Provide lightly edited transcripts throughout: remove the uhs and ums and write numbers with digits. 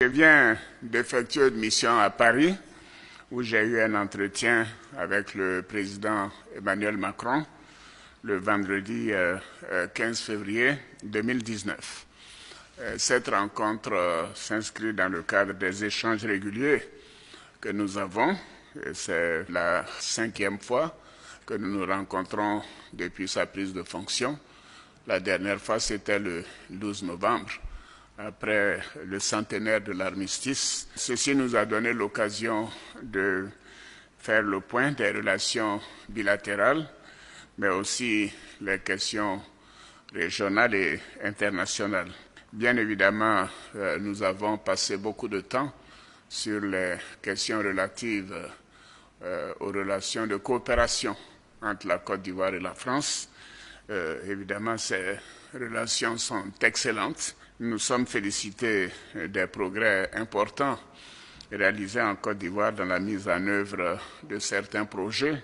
viens d'effectuer une mission à Paris où j'ai eu un entretien avec le président Emmanuel Macron le vendredi 15 février 2019. Cette rencontre s'inscrit dans le cadre des échanges réguliers que nous avons. C'est la 5e fois que nous nous rencontrons depuis sa prise de fonction. La dernière fois, c'était le 12 novembre, après le centenaire de l'armistice. Ceci nous a donné l'occasion de faire le point des relations bilatérales, mais aussi les questions régionales et internationales. Bien évidemment, nous avons passé beaucoup de temps sur les questions relatives aux relations de coopération entre la Côte d'Ivoire et la France. Évidemment, ces relations sont excellentes. Nous sommes félicités des progrès importants réalisés en Côte d'Ivoire dans la mise en œuvre de certains projets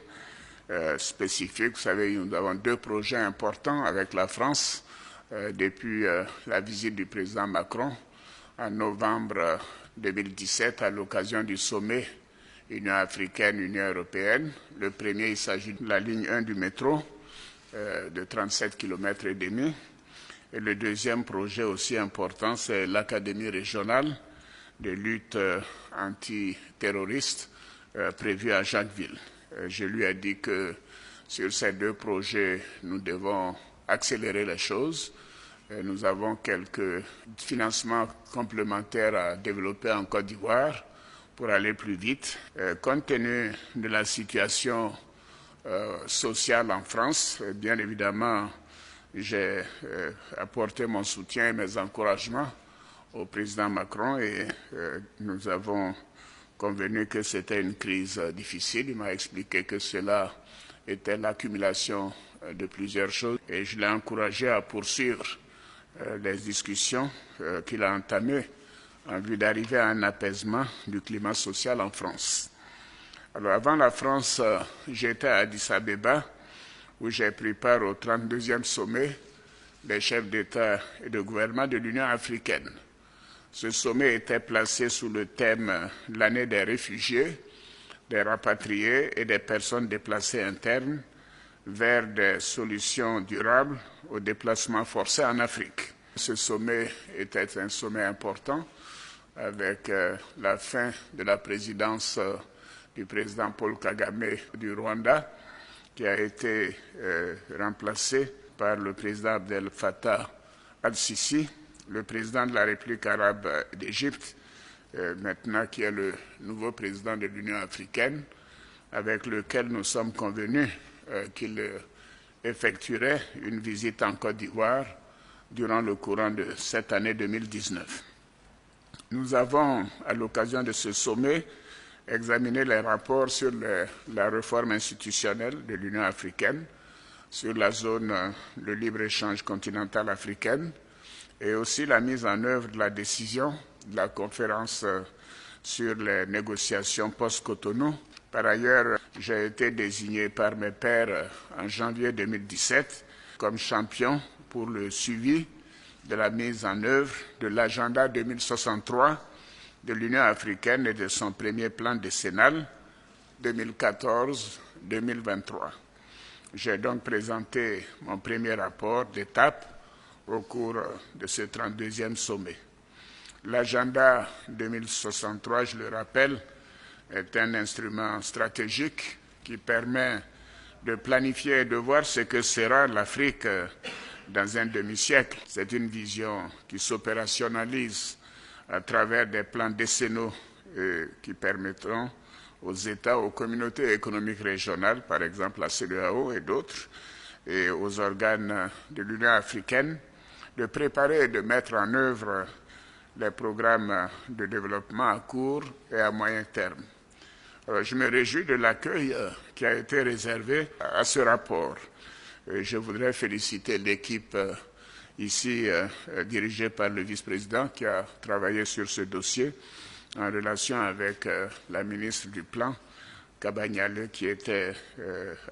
spécifiques. Vous savez, nous avons 2 projets importants avec la France depuis la visite du président Macron en novembre 2017 à l'occasion du sommet Union africaine-Union européenne. Le premier, il s'agit de la ligne 1 du métro de 37 km et demi. Et le deuxième projet aussi important, c'est l'Académie régionale de lutte antiterroriste prévue à Jacquesville. Je lui ai dit que sur ces 2 projets, nous devons accélérer les choses. Nous avons quelques financements complémentaires à développer en Côte d'Ivoire pour aller plus vite. Compte tenu de la situation sociale en France, bien évidemment, j'ai apporté mon soutien et mes encouragements au président Macron et nous avons convenu que c'était une crise difficile. Il m'a expliqué que cela était l'accumulation de plusieurs choses et je l'ai encouragé à poursuivre les discussions qu'il a entamées en vue d'arriver à un apaisement du climat social en France. Alors avant la France, j'étais à Addis Abeba où j'ai pris part au 32e sommet des chefs d'État et de gouvernement de l'Union africaine. Ce sommet était placé sous le thème « L'année des réfugiés, des rapatriés et des personnes déplacées internes vers des solutions durables aux déplacements forcés en Afrique ». Ce sommet était un sommet important avec la fin de la présidence du président Paul Kagame du Rwanda, qui a été remplacé par le président Abdel Fattah al-Sisi, le président de la République arabe d'Égypte, maintenant qui est le nouveau président de l'Union africaine, avec lequel nous sommes convenus qu'il effectuerait une visite en Côte d'Ivoire durant le courant de cette année 2019. Nous avons, à l'occasion de ce sommet, examiné les rapports sur la réforme institutionnelle de l'Union africaine, sur la zone de libre-échange continentale africaine et aussi la mise en œuvre de la décision de la conférence sur les négociations post-Cotonou. Par ailleurs, j'ai été désigné par mes pairs en janvier 2017 comme champion pour le suivi de la mise en œuvre de l'agenda 2063 de l'Union africaine et de son premier plan décennal 2014-2023. J'ai donc présenté mon premier rapport d'étape au cours de ce 32e sommet. L'agenda 2063, je le rappelle, est un instrument stratégique qui permet de planifier et de voir ce que sera l'Afrique dans un demi-siècle. C'est une vision qui s'opérationnalise à travers des plans décennaux qui permettront aux États, aux communautés économiques régionales, par exemple la CEDEAO et d'autres, et aux organes de l'Union africaine, de préparer et de mettre en œuvre les programmes de développement à court et à moyen terme. Alors, je me réjouis de l'accueil qui a été réservé à ce rapport. Je voudrais féliciter l'équipe ici dirigée par le vice-président qui a travaillé sur ce dossier en relation avec la ministre du Plan, Kabagnale, qui était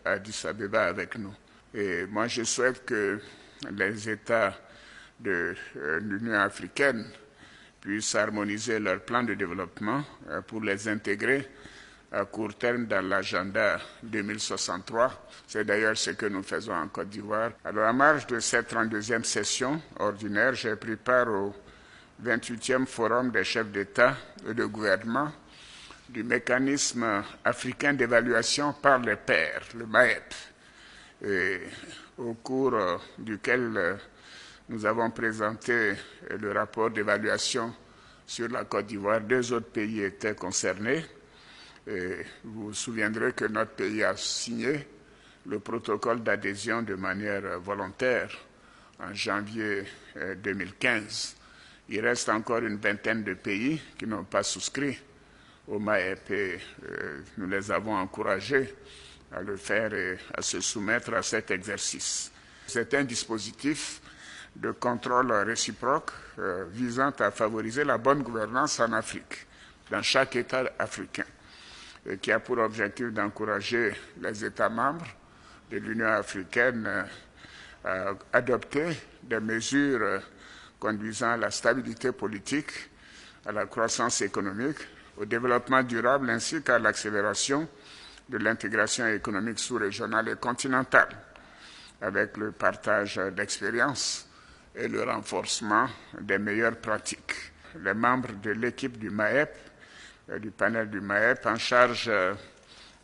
à Addis Abeba avec nous. Et moi, je souhaite que les États de l'Union africaine puissent harmoniser leurs plans de développement pour les intégrer à court terme dans l'agenda 2063. C'est d'ailleurs ce que nous faisons en Côte d'Ivoire. Alors, en marge de cette 32e session ordinaire, j'ai pris part au 28e Forum des chefs d'État et de gouvernement du mécanisme africain d'évaluation par les pairs, le MAEP, et au cours duquel nous avons présenté le rapport d'évaluation sur la Côte d'Ivoire. 2 autres pays étaient concernés. Et vous vous souviendrez que notre pays a signé le protocole d'adhésion de manière volontaire en janvier 2015. Il reste encore une vingtaine de pays qui n'ont pas souscrit au MAEP et nous les avons encouragés à le faire et à se soumettre à cet exercice. C'est un dispositif de contrôle réciproque visant à favoriser la bonne gouvernance en Afrique, dans chaque État africain, et qui a pour objectif d'encourager les États membres de l'Union africaine à adopter des mesures conduisant à la stabilité politique, à la croissance économique, au développement durable ainsi qu'à l'accélération de l'intégration économique sous-régionale et continentale, avec le partage d'expériences et le renforcement des meilleures pratiques. Les membres de l'équipe du MAEP, du panel du MAEP en charge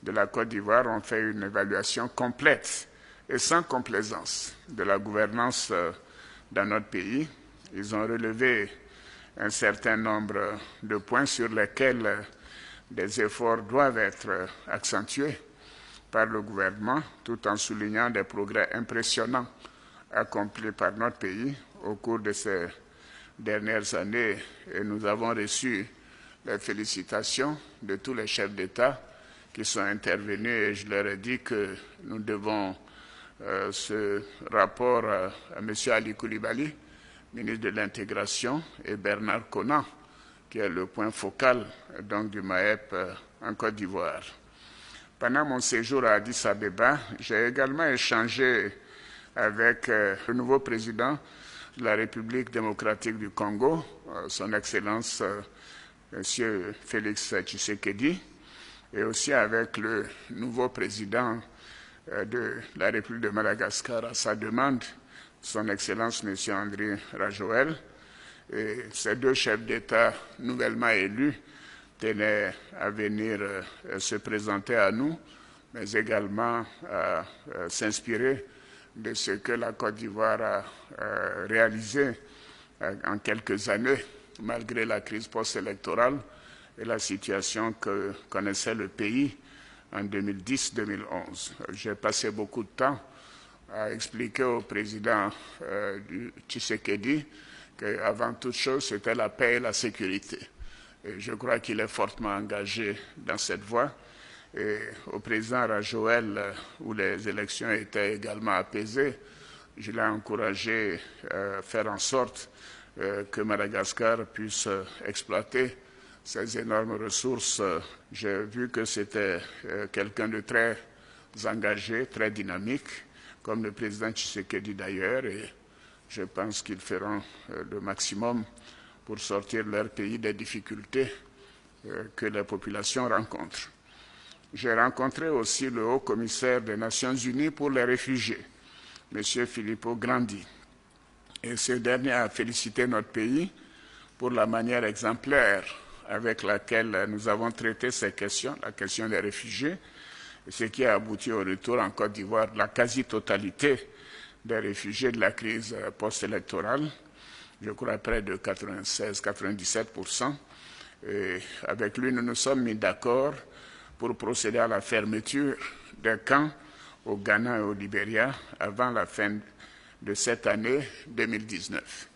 de la Côte d'Ivoire ont fait une évaluation complète et sans complaisance de la gouvernance dans notre pays. Ils ont relevé un certain nombre de points sur lesquels des efforts doivent être accentués par le gouvernement, tout en soulignant des progrès impressionnants accomplis par notre pays au cours de ces dernières années. Et nous avons reçu les félicitations de tous les chefs d'État qui sont intervenus et je leur ai dit que nous devons ce rapport à M. Ali Koulibaly, ministre de l'Intégration, et Bernard Konan, qui est le point focal donc, du MAEP en Côte d'Ivoire. Pendant mon séjour à Addis Abeba, j'ai également échangé avec le nouveau président de la République démocratique du Congo, son Excellence M. Félix Tshisekedi, et aussi avec le nouveau président de la République de Madagascar à sa demande, son Excellence M. Andry Rajoelina. Et ces 2 chefs d'État nouvellement élus tenaient à venir se présenter à nous, mais également à s'inspirer de ce que la Côte d'Ivoire a réalisé en quelques années, malgré la crise post-électorale et la situation que connaissait le pays en 2010-2011. J'ai passé beaucoup de temps à expliquer au président Tshisekedi qu'avant toute chose, c'était la paix et la sécurité. Et je crois qu'il est fortement engagé dans cette voie. Et au président Rajoelina, où les élections étaient également apaisées, je l'ai encouragé à faire en sorte que Madagascar puisse exploiter ces énormes ressources. J'ai vu que c'était quelqu'un de très engagé, très dynamique, comme le président Tshisekedi d'ailleurs, et je pense qu'ils feront le maximum pour sortir leur pays des difficultés que les populations rencontrent. J'ai rencontré aussi le haut-commissaire des Nations Unies pour les réfugiés, M. Filippo Grandi, et ce dernier a félicité notre pays pour la manière exemplaire avec laquelle nous avons traité ces questions, la question des réfugiés, ce qui a abouti au retour en Côte d'Ivoire de la quasi-totalité des réfugiés de la crise post-électorale, je crois près de 96-97%. Et avec lui, nous nous sommes mis d'accord pour procéder à la fermeture des camps au Ghana et au Libéria avant la fin de cette année 2019.